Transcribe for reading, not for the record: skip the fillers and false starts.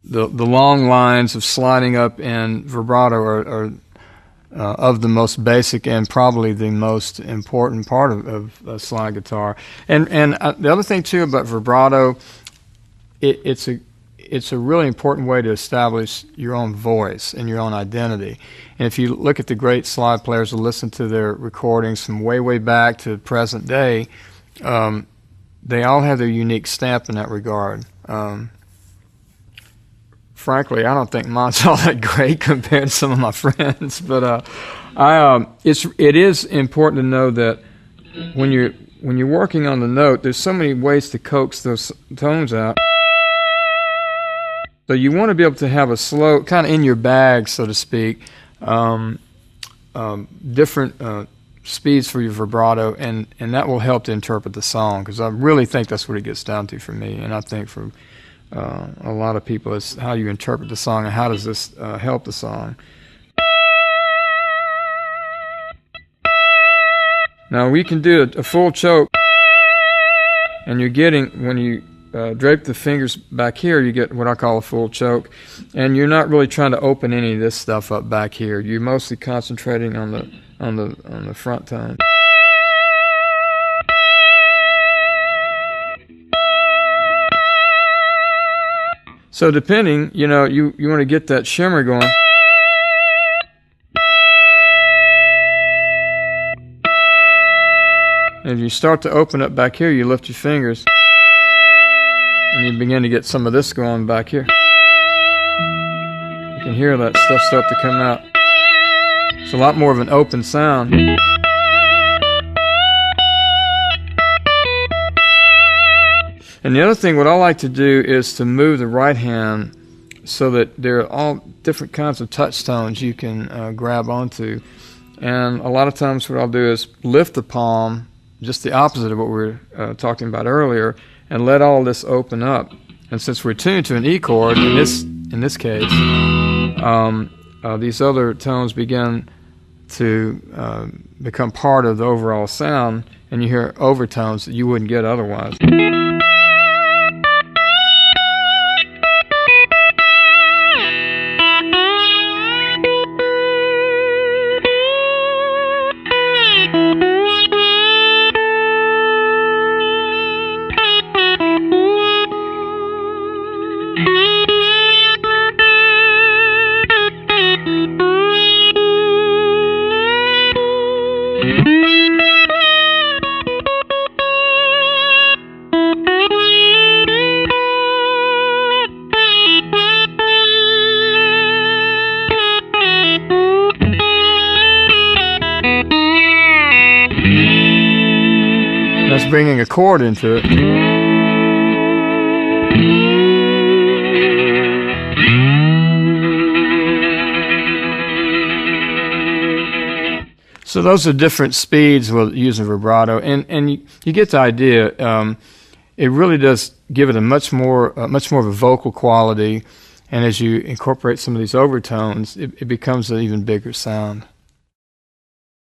the long lines of sliding up and vibrato are of the most basic and probably the most important part of slide guitar. And the other thing too about vibrato, it's a really important way to establish your own voice and your own identity. And if you look at the great slide players and listen to their recordings from way back to present day, they all have their unique stamp in that regard. Frankly, I don't think mine's all that great compared to some of my friends, but it is important to know that when you're working on the note, there's so many ways to coax those tones out. So you want to be able to have a slow, kind of in your bag, so to speak, different speeds for your vibrato, and that will help to interpret the song, because I really think that's what it gets down to for me, and I think for a lot of people is how you interpret the song and how does this help the song. Now we can do a full choke, and you're getting, when you drape the fingers back here, you get what I call a full choke, and you're not really trying to open any of this stuff up back here. You're mostly concentrating on the front tone. So depending, you know, you want to get that shimmer going. And if you start to open up back here, you lift your fingers, and you begin to get some of this going back here. You can hear that stuff start to come out. It's a lot more of an open sound. And the other thing, what I like to do is to move the right hand so that there are all different kinds of touch tones you can grab onto. And a lot of times what I'll do is lift the palm, just the opposite of what we were talking about earlier, and let all this open up. And since we're tuned to an E chord, in this case, these other tones begin to become part of the overall sound, and you hear overtones that you wouldn't get otherwise. That's bringing a chord into it. So those are different speeds with using vibrato, and you get the idea. It really does give it a much more of a vocal quality, and as you incorporate some of these overtones, it becomes an even bigger sound.